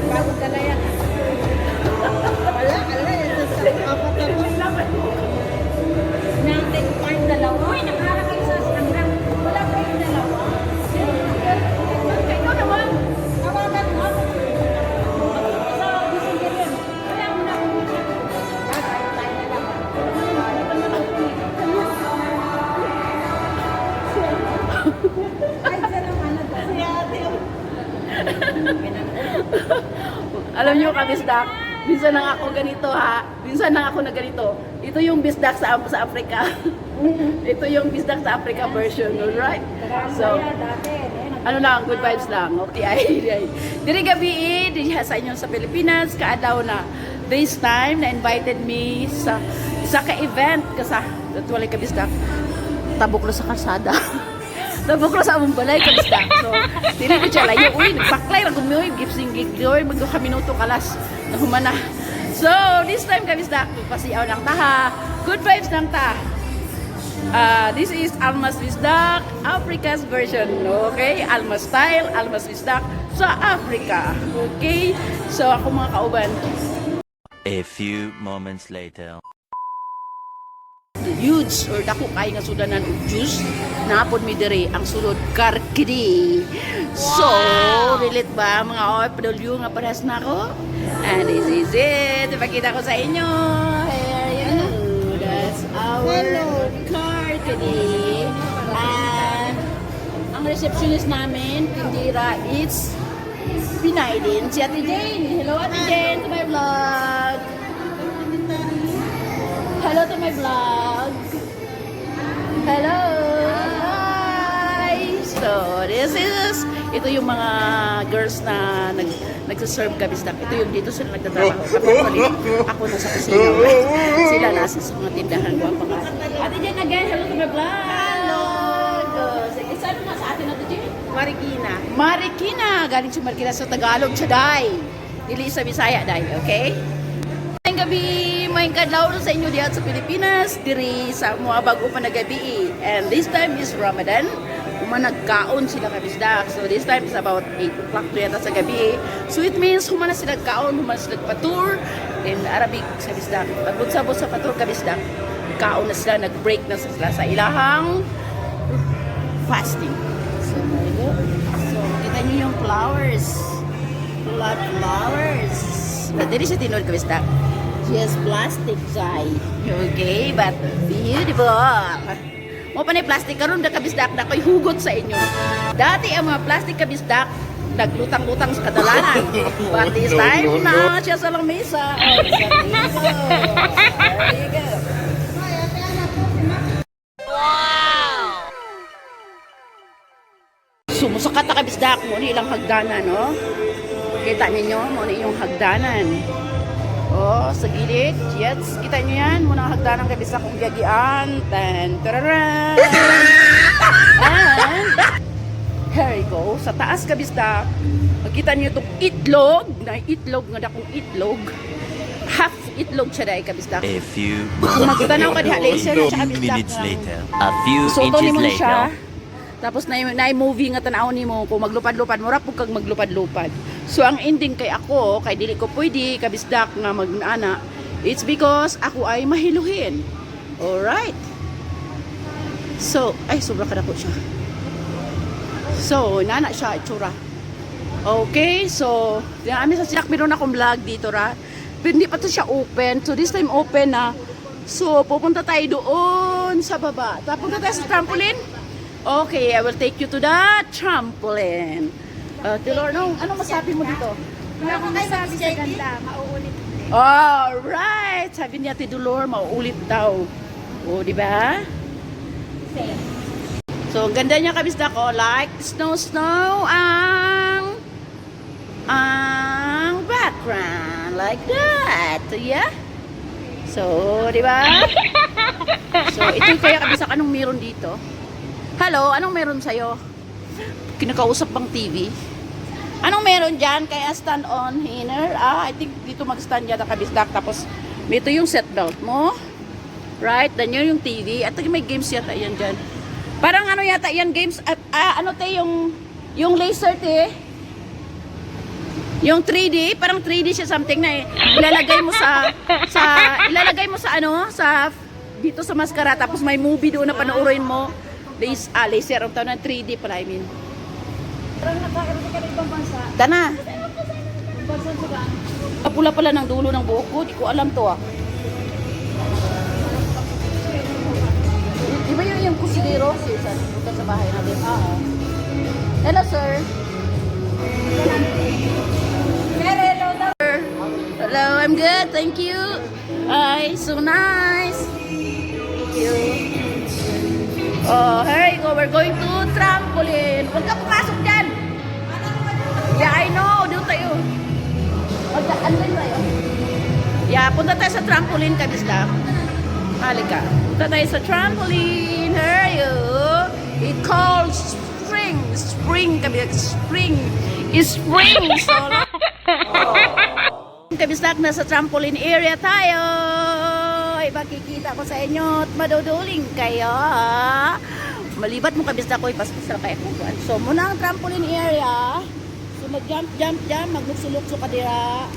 Bagong dala yan. Wala, ito sa apat na rin. Natin part dalawa. Uy, nakalagay sa hanggang. Wala pa yung dalawa. Ikaw naman. Tawagan mo. Sa December yun. Wala mo na akong check. Tayo na lang. Ay, siya naman. Si ate. Alam nyo, kabisdak, minsan lang ako ganito ha. Minsan lang ako na ganito. Ito yung bisdak sa Africa. Ito yung bisdak sa Africa version, alright? So, ano lang, good vibes lang. Okay, ay. Diri gabi, diri sa inyo sa Pilipinas, kaadaw na this time na invited me sa isa ka-event kasi wala kabisdak. Tabok na sa kalsada. Tabok na sa among balay kabisdak. So, dili ko siya layo. Uy, nagbaklay na gumiyoy. Gipsing gigoy. Magdo kami minuto kalas. Nahumana. So, this time kabisdak, pasiyaw lang ta ha. Good vibes lang ta. This is Almas Bisdak, Africa's version. Okay? Almas style, Almas Bisdak sa Africa. Okay? So, ako mga kauban. A few moments later. Huge or dako kay nga sudanan og juice napod mi diri ang sulod karkidi. So, relate ba mga OFW nga parehas na ako? And this is it. Ipakita ko sa inyo. Here you go. That's our karkidi. And ang receptionist namin, Tindira, it's Pinay din. Si Ate Jane. Hello Ate Jane to my vlog. Hello to my vlog. Hello. Hi. So, ito yung mga girls na nagsaserve kabisdak. Ito yung dito sila nagtatrabaho. Ako nasa kusina. Sila nasa sa mga tindahan ko. Ate Jen again, hello to my vlog. Hello. Sige, saan nga sa atin Ate Jen? Marikina. Marikina. Galing si Marikina sa Tagalog siya, day. Dili sa Bisaya, day. Okay? Ngayong gabi, may kadlaw sa inyo diyan sa Pilipinas, diri sa mga bago pa na gabi. And this time is Ramadan. Humanagkaon sila kabisdak. So this time is about 8 o'clock to yata sa gabi. So it means humana sila kaon, humana sila patur. In Arabic sa bisdak. Pagbut-sabot sa patur kabisdak. Kaon na sila, nag-break na sila sa ilahang fasting. So, kita niyo yung flowers. Flowers. But diri siya tinod kabisdak. Just plastic side. Okay, but beautiful. Mo pa ni plastic karon da kabisdak na koy hugot sa inyo. Dati ang mga plastic kabisdak naglutang-lutang sa kadalanan. But this time na siya sa lamesa. Oh, there you go. Wow! Sumusukat na kabisdak mo ni ilang hagdanan, no? Kita ninyo mo ni yung hagdanan. Oh, sa gilid. Yes, kita nyo yan. Muna ang hagdanan kabisdak kong biyagian. Tararan! And, here you go. Sa taas kabisdak, makita nyo itong itlog. Na itlog, nga dakong itlog. Half itlog siya dahil kabisdak. A few Magtanaw ka diha laser na siya kabisdak. minutes later. A few So, ito inches mo na siya. later. Tapos na movie nga tanaw nimo kung maglupad-lupad mo ra pug kag maglupad-lupad. So ang ending kay ako kay dili ko pwede kabisdak nga mag-ana. It's because ako ay mahiluhin. All right. So ay sobra kadako siya. So nana siya itsura. Okay, so dinami sa sinak meron akong vlog dito ra. Pero hindi pa to siya open. So this time open na. So pupunta tayo doon sa baba. Tapos tayo sa trampoline. Okay, I will take you to the trampoline. Tilor, anong masabi mo dito? Wala akong masabi sa ganda. Mauulit. Alright! Sabi niya, Tidulor, mauulit daw. O, di ba? So, ang ganda niya kabisda ko. Like, snow, ang background. Like that. Yeah? So, di ba? So, ito yung kaya kabisda anong meron dito? Hello, anong meron sa'yo? Kinakausap bang TV? Anong meron dyan? Kaya stand on inner. I think dito mag-stand yata kabisdak. Tapos, ito yung seatbelt mo. Right? Dan yun yung TV. At may games yata yan dyan. Parang ano yata yan games. At ano tayo yung Yung laser yung 3D, parang 3D siya something na ilalagay mo ilalagay mo sa ano, sa dito sa maskara, tapos may movie doon na panoorin mo. Laser, ang tawag na 3D pala, I mean. Parang nagkakaroon ka ng ibang bansa. Tana. Ibang bansa sila. Pula pala ng dulo ng buhok ko, di ko alam to ah. Di ba yung kusilero? Sa punta sa bahay natin. Hello, sir. Hello, I'm good. Thank you. Ay, so nice. Thank you. Oh, here you go. We're going to trampoline. Huwag ka pumasok dyan. Yeah, I know. Doon tayo. Magdaan tayo. Yeah, punta tayo sa trampoline, kabisda. Halika. Punta tayo sa trampoline. Here you. It calls spring. Spring, kabisda. Spring. Spring. So, kabisda, nasa trampoline area tayo. Ipakikita ko sa inyo at maduduling kayo. Malibat mo kabisda ko, ipaspas na kayo. So, muna ang trampoline area. So, mag-jump, maglukso-lukso ka dira.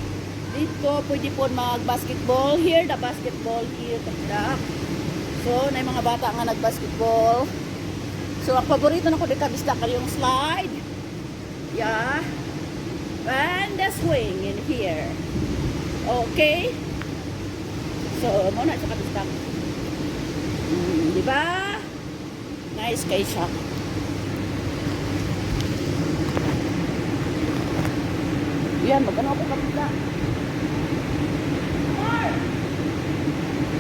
Dito, pwede po mag-basketball. Here, the basketball. Here, kabisda. So, na yung mga bata nga nag-basketball. So, ang paborito na ko di kabisda ka yung slide. Yeah. And the swing in here. Okay. So, muna sa kabisda. Diba? Nice kay siya. Yan, magano ako kabisda.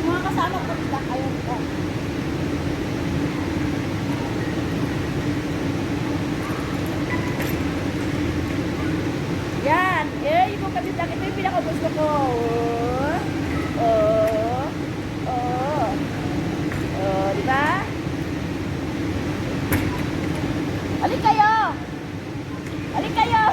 Mga kasama ko kabisda kayo. Yan. Yung kabisda. Ito yung pinakagusto ko. Diba? Alik kayo! Alik kayo!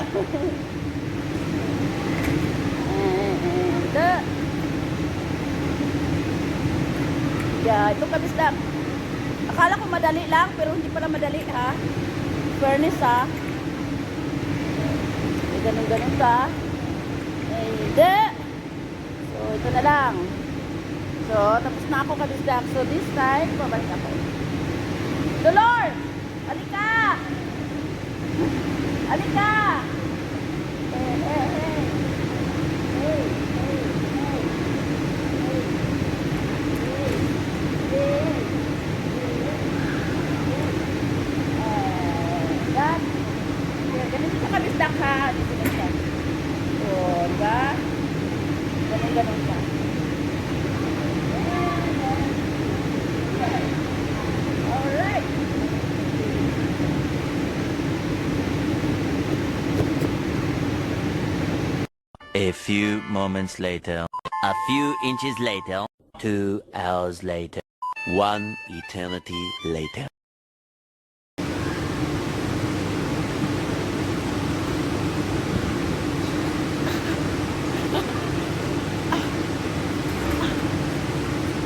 Yeah, ito kabisda. Akala ko madali lang, pero hindi pala madali ha. Fairness ha. Ganun-ganun ka. Hindi. So, ito na lang. So, tapos na ako kabisda. So, this time, babalik ako. Dolor! Halika! Halika! Ganito sa kabisda ka. Dito na siya. So, diba? Ganun-ganun ka. Alright. A few moments later. A few inches later. 2 hours later. 1 eternity later.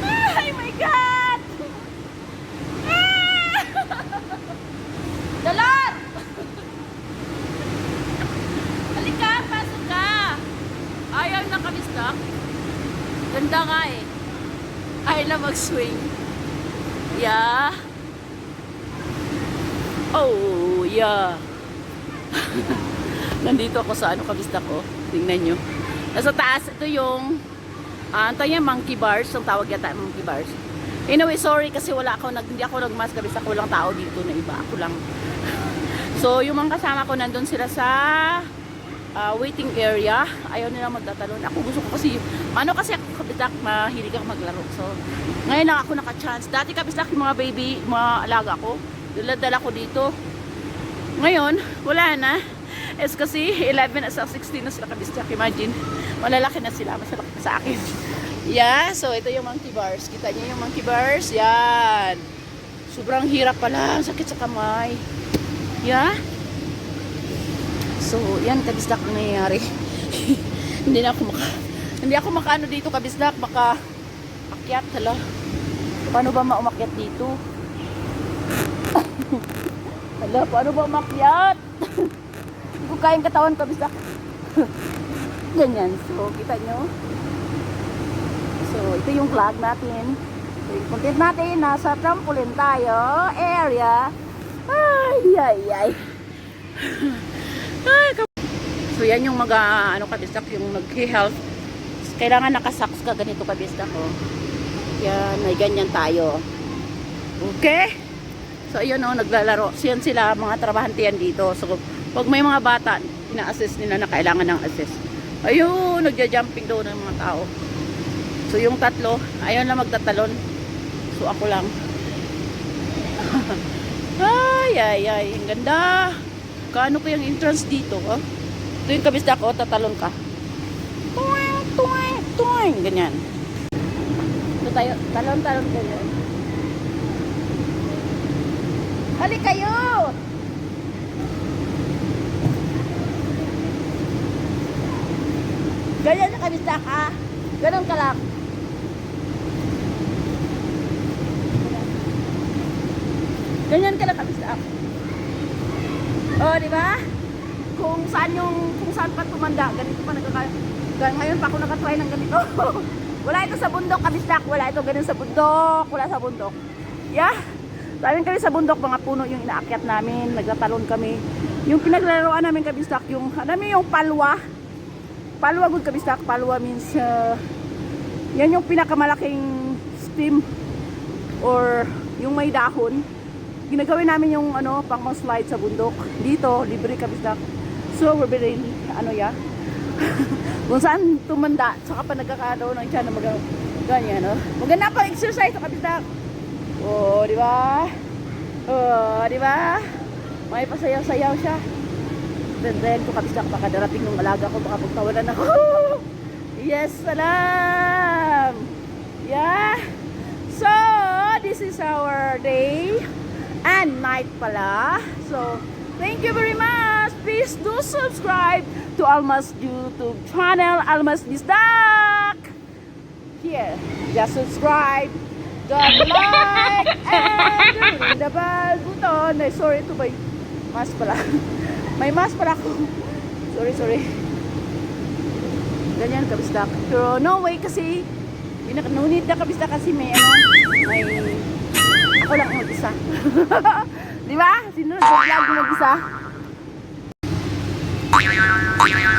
Oh my God! Dalot! Halika, pasok ka! Ayaw na kabisda. Ganda nga eh. Ayaw na mag-swing. Yeah. Oh, yeah. Nandito ako sa ano kabisda ko. Tingnan nyo. Nasa taas, ito yung ito yung monkey bars. Ang tawag yata monkey bars. Anyway, sorry kasi hindi ako nag-mask kabisda ko. Walang tao dito na iba. Ako lang. So, yung mga kasama ko nandun sila sa waiting area. Ayaw nila magtatalon. Ako gusto ko kasi, kasi ako kabisda, mahilig ako maglaro. So, ngayon lang ako naka-chance. Dati kabisda yung mga baby, mga alaga ko. Dala ko dito. Ngayon, wala na. Es kasi 11 at 16 na sila kabisda. Imagine, malalaki na sila. Mas malaki na sa akin. Yeah, so ito yung monkey bars. Kita niyo yung monkey bars? Yan. Sobrang hirap pala. Sakit sa kamay. Yeah. So, yan kabisda ang nangyayari. Hindi ako makaano dito kabisda. Akyat. Hala. Paano ba maumakyat dito? Hala. Wala, paano ba umakyat? Hindi ko kayang katawan ko, bisa. Ganyan. So, kita nyo. So, ito yung vlog natin. So, yung content natin, nasa trampoline tayo, area. Ay, ay, ay. Ay, so, yan yung ano kabistak, yung nag-health. Kailangan nakasaks ka ganito kabistak, oh. Yan, may ganyan tayo. Okay? So, ayun, oh, naglalaro. Siyan sila, mga trabahante yan dito. So, pag may mga bata, ina-assess nila na kailangan ng assess. Ayun, nagja-jumping doon ng mga tao. So, yung tatlo, ayaw na magtatalon. So, ako lang. Ay, ay, ay. Ang ganda. Kaano ko yung entrance dito, oh? Ito yung kabisda ko, tatalon ka. Tuwing, tuwing, tuwing. Ganyan. Ito tayo, talon-talon ganyan. Hali kayo! Ganyan na kabisda ka. Ganon ka lang. Ganyan ka lang kabisda. Oh, di ba? Kung saan pa tumanda, ganito pa ngayon pa ako nakatry ng ganito. Wala ito sa bundok, kabisdak. Wala ito ganun sa bundok. Wala sa bundok. Yeah. Sabi kami sa bundok, mga puno yung inaakyat namin. Nagtatalon kami. Yung pinaglalaroan namin kabisdak, yung palwa. Palwa good kabisdak. Palwa means, yan yung pinakamalaking steam or yung may dahon. Ginagawin namin yung pang slide sa bundok. Dito, libre kabisdak. So, we're very, kung saan tumanda, saka pa nagkakaroon ng tiyan na ganyan, no? Maganda pang exercise sa kabisdak. Oh, di ba? Oh, di ba? May pasayaw-sayaw siya. Then ko kabisdak, baka darating ng alaga ko, baka magtawanan ako. Yes, salam! Yeah! So, this is our day and night pala. So, thank you very much. Please do subscribe to Alma's YouTube channel, Alma's Bisdak. Here, just subscribe. Don't like and ring the bell button. Ay, sorry, ito may mask pala. May mask pala ako. Sorry. Ganyan kabisdak. Pero no way kasi no need na kabisdak kasi may ako lang mag-isa. Di ba? Sino nag-vlog mag-isa?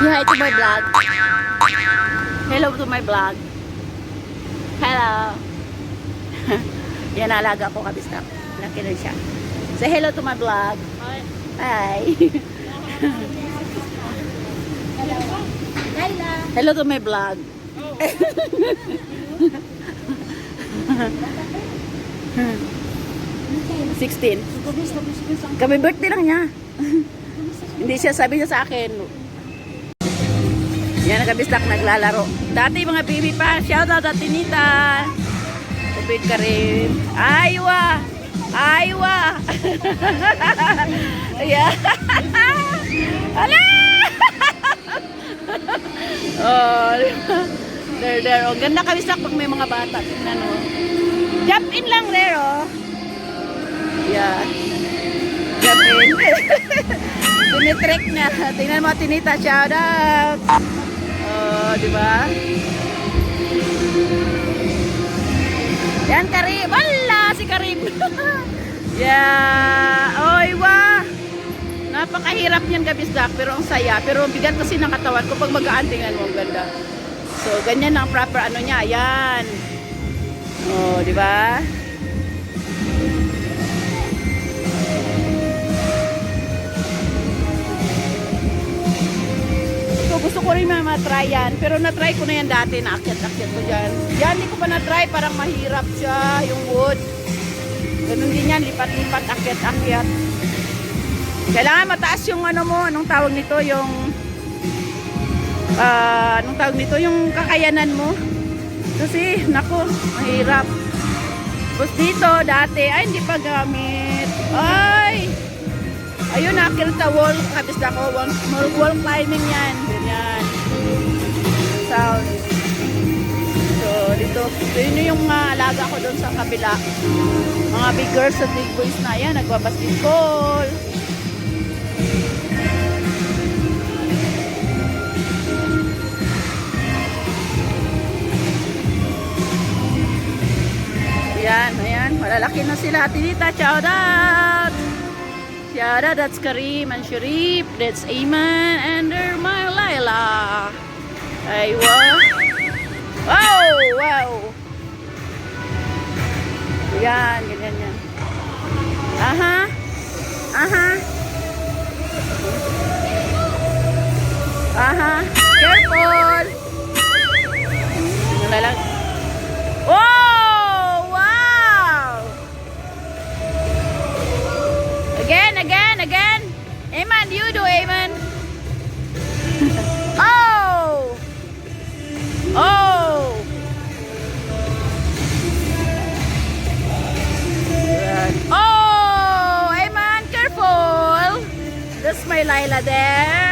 Yeah, ito my vlog. Hello to my vlog. Hello. Yan, alaga ko kabistak. Laki rin siya. Say hello to my vlog. Hi. Hello to my vlog. 16. Kami birthday lang niya. Hindi siya, sabi niya sa akin. Yan, kabistak naglalaro. Dati mga baby pa. Shout out at Tinita. Tubig ka rin. Aywa! Aywa! Ayan. Ala! Oh, there. Oh, ganda kabistak pag may mga bata. Tingnan mo. Jump in lang there, oh. Yeah. Jump in. Tinitrick na. Tingnan mo, Tinita. Shout out. Oh, di ba? Yan, Karim. Wala, si Karim. Yeah. Oy, wah. Napakahirap yan kabisdak, pero ang saya. Pero ang bigat kasi ng katawan ko pag mag-aan, tingnan mo, ang ganda. So, ganyan ang proper niya. Ayan. Oh, di ba? So, gusto ko rin matry yan. Pero na-try ko na yan dati, naakyat-akyat ko dyan. Yan, hindi ko pa na-try. Parang mahirap siya, yung wood. Ganun din yan, lipat-lipat, akyat-akyat. Kailangan mataas yung mo, anong tawag nito, yung yung kakayanan mo. Kasi, naku, mahirap. Tapos dito, dati, ay, hindi pa gamit. Ay! Ayun, nakil sa wall, kabisda ko, wall climbing yan. Ganyan. Sound. So, dito, yun yung alaga ko doon sa kabila. Mga big girls at big boys na yan, nagbabasketball. Ayan, ayan. Malalaki na sila. Tinita, shout out! Shout out, that's Karim and Sharif. That's Ayman and my Laila. Aywa. Wow! Wow! Yan, ganyan yan. Aha! Aha! Aha! Careful! Nalang. Oh! Wow! Again, again, again. Ayman, you do, Ayman. Oh! Oh! Oh! Ayman, careful! That's my Laila there.